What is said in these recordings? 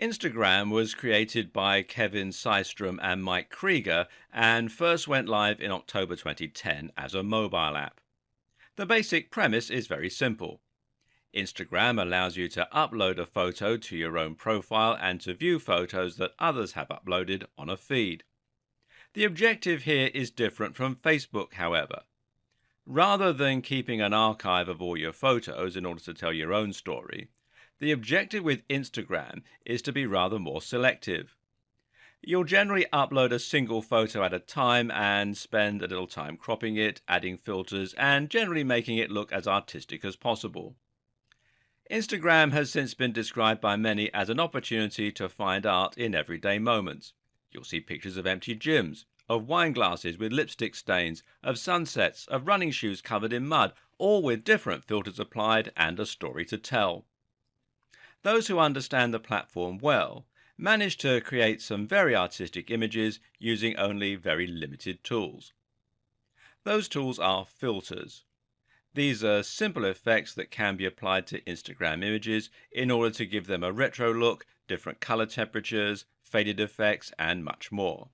Instagram was created by Kevin Systrom and Mike Krieger and first went live in October 2010 as a mobile app. The basic premise is very simple. Instagram allows you to upload a photo to your own profile and to view photos that others have uploaded on a feed. The objective here is different from Facebook, however. Rather than keeping an archive of all your photos in order to tell your own story, the objective with Instagram is to be rather more selective. You'll generally upload a single photo at a time and spend a little time cropping it, adding filters, and generally making it look as artistic as possible. Instagram has since been described by many as an opportunity to find art in everyday moments. You'll see pictures of empty gyms, of wine glasses with lipstick stains, of sunsets, of running shoes covered in mud, all with different filters applied and a story to tell. Those who understand the platform well manage to create some very artistic images using only very limited tools. Those tools are filters. These are simple effects that can be applied to Instagram images in order to give them a retro look, different color temperatures, faded effects, and much more.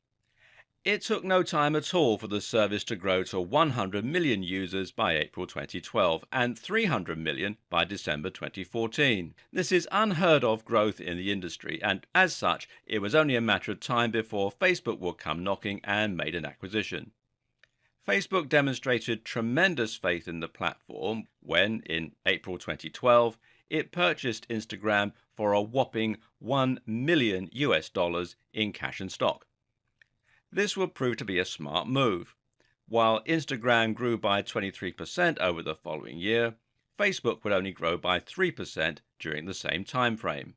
It took no time at all for the service to grow to 100 million users by April 2012 and 300 million by December 2014. This is unheard of growth in the industry, and as such, it was only a matter of time before Facebook would come knocking and made an acquisition. Facebook demonstrated tremendous faith in the platform when, in April 2012, it purchased Instagram for a whopping $1 million in cash and stock. This would prove to be a smart move. While Instagram grew by 23% over the following year, Facebook would only grow by 3% during the same time frame.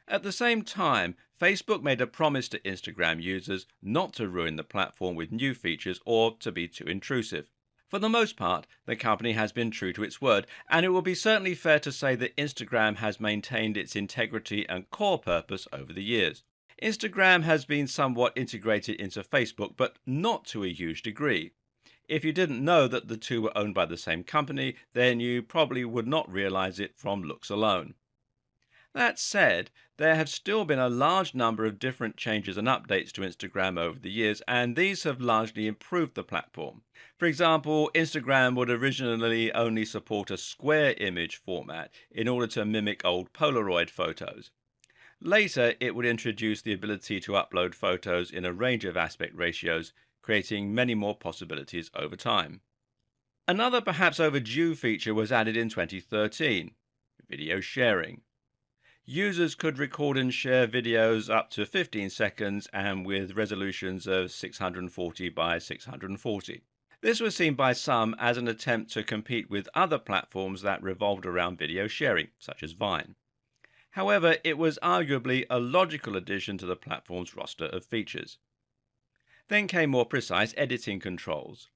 At the same time, Facebook made a promise to Instagram users not to ruin the platform with new features or to be too intrusive. For the most part, the company has been true to its word, and it will be certainly fair to say that Instagram has maintained its integrity and core purpose over the years. Instagram has been somewhat integrated into Facebook, but not to a huge degree. If you didn't know that the two were owned by the same company, then you probably would not realize it from looks alone. That said, there have still been a large number of different changes and updates to Instagram over the years, and these have largely improved the platform. For example, Instagram would originally only support a square image format in order to mimic old Polaroid photos. Later, it would introduce the ability to upload photos in a range of aspect ratios, creating many more possibilities over time. Another perhaps overdue feature was added in 2013, video sharing. Users could record and share videos up to 15 seconds and with resolutions of 640 by 640. This was seen by some as an attempt to compete with other platforms that revolved around video sharing, such as Vine. However, it was arguably a logical addition to the platform's roster of features. Then came more precise editing controls.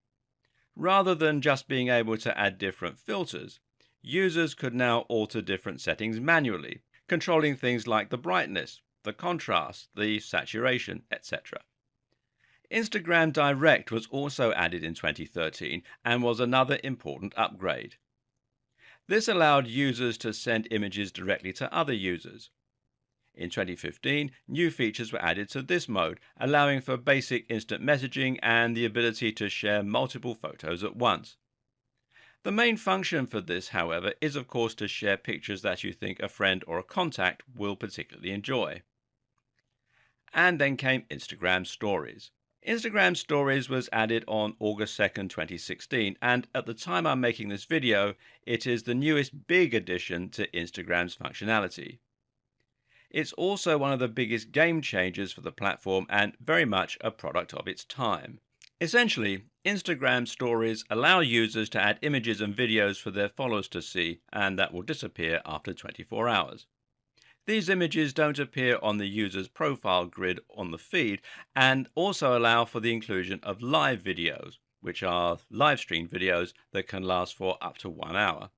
Rather than just being able to add different filters, users could now alter different settings manually, controlling things like the brightness, the contrast, the saturation, etc. Instagram Direct was also added in 2013 and was another important upgrade. This allowed users to send images directly to other users. In 2015, new features were added to this mode, allowing for basic instant messaging and the ability to share multiple photos at once. The main function for this, however, is of course to share pictures that you think a friend or a contact will particularly enjoy. And then came Instagram Stories. Instagram Stories was added on August 2nd, 2016, and at the time I'm making this video, it is the newest big addition to Instagram's functionality. It's also one of the biggest game changers for the platform and very much a product of its time. Essentially, Instagram Stories allow users to add images and videos for their followers to see, and that will disappear after 24 hours. These images don't appear on the user's profile grid on the feed and also allow for the inclusion of live videos, which are live stream videos that can last for up to 1 hour.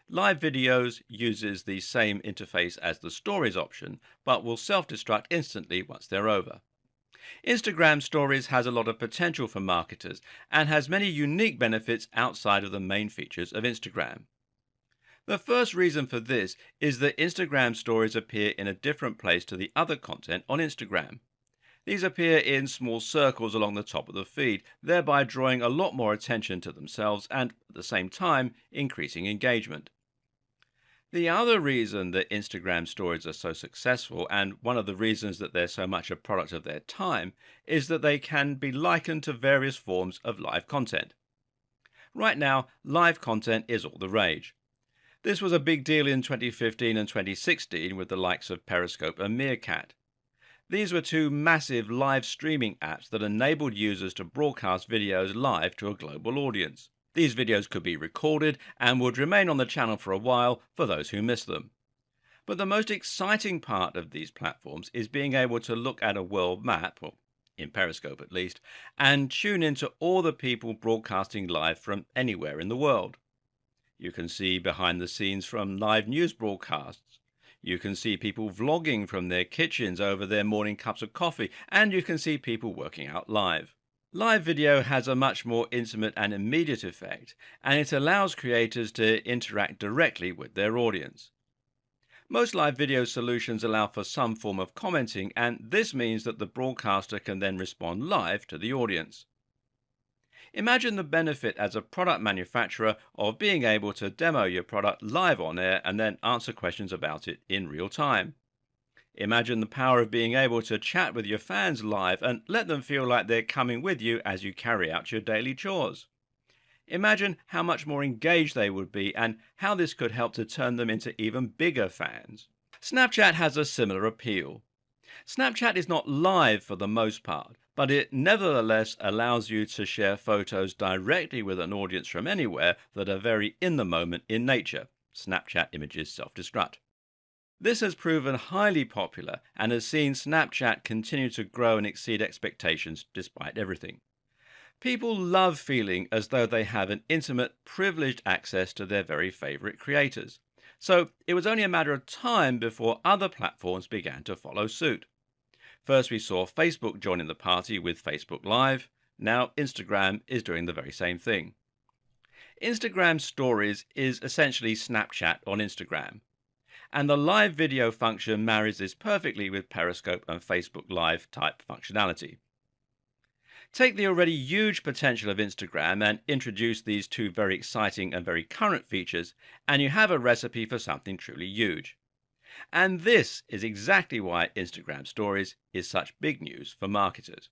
Live videos uses the same interface as the Stories option, but will self-destruct instantly once they're over. Instagram Stories has a lot of potential for marketers and has many unique benefits outside of the main features of Instagram. The first reason for this is that Instagram stories appear in a different place to the other content on Instagram. These appear in small circles along the top of the feed, thereby drawing a lot more attention to themselves and, at the same time, increasing engagement. The other reason that Instagram stories are so successful, and one of the reasons that they're so much a product of their time, is that they can be likened to various forms of live content. Right now, live content is all the rage. This was a big deal in 2015 and 2016 with the likes of Periscope and Meerkat. These were two massive live streaming apps that enabled users to broadcast videos live to a global audience. These videos could be recorded and would remain on the channel for a while for those who missed them. But the most exciting part of these platforms is being able to look at a world map, or in Periscope at least, and tune into all the people broadcasting live from anywhere in the world. You can see behind the scenes from live news broadcasts. You can see people vlogging from their kitchens over their morning cups of coffee, and you can see people working out live. Live video has a much more intimate and immediate effect, and it allows creators to interact directly with their audience. Most live video solutions allow for some form of commenting, and this means that the broadcaster can then respond live to the audience. Imagine the benefit as a product manufacturer of being able to demo your product live on air and then answer questions about it in real time. Imagine the power of being able to chat with your fans live and let them feel like they're coming with you as you carry out your daily chores. Imagine how much more engaged they would be and how this could help to turn them into even bigger fans. Snapchat has a similar appeal. Snapchat is not live for the most part, but it nevertheless allows you to share photos directly with an audience from anywhere that are very in the moment in nature. Snapchat images self-destruct. This has proven highly popular and has seen Snapchat continue to grow and exceed expectations despite everything. People love feeling as though they have an intimate, privileged access to their very favorite creators. So it was only a matter of time before other platforms began to follow suit. First we saw Facebook joining the party with Facebook Live. Now Instagram is doing the very same thing. Instagram Stories is essentially Snapchat on Instagram. And the live video function marries this perfectly with Periscope and Facebook Live type functionality. Take the already huge potential of Instagram and introduce these two very exciting and very current features, and you have a recipe for something truly huge. And this is exactly why Instagram Stories is such big news for marketers.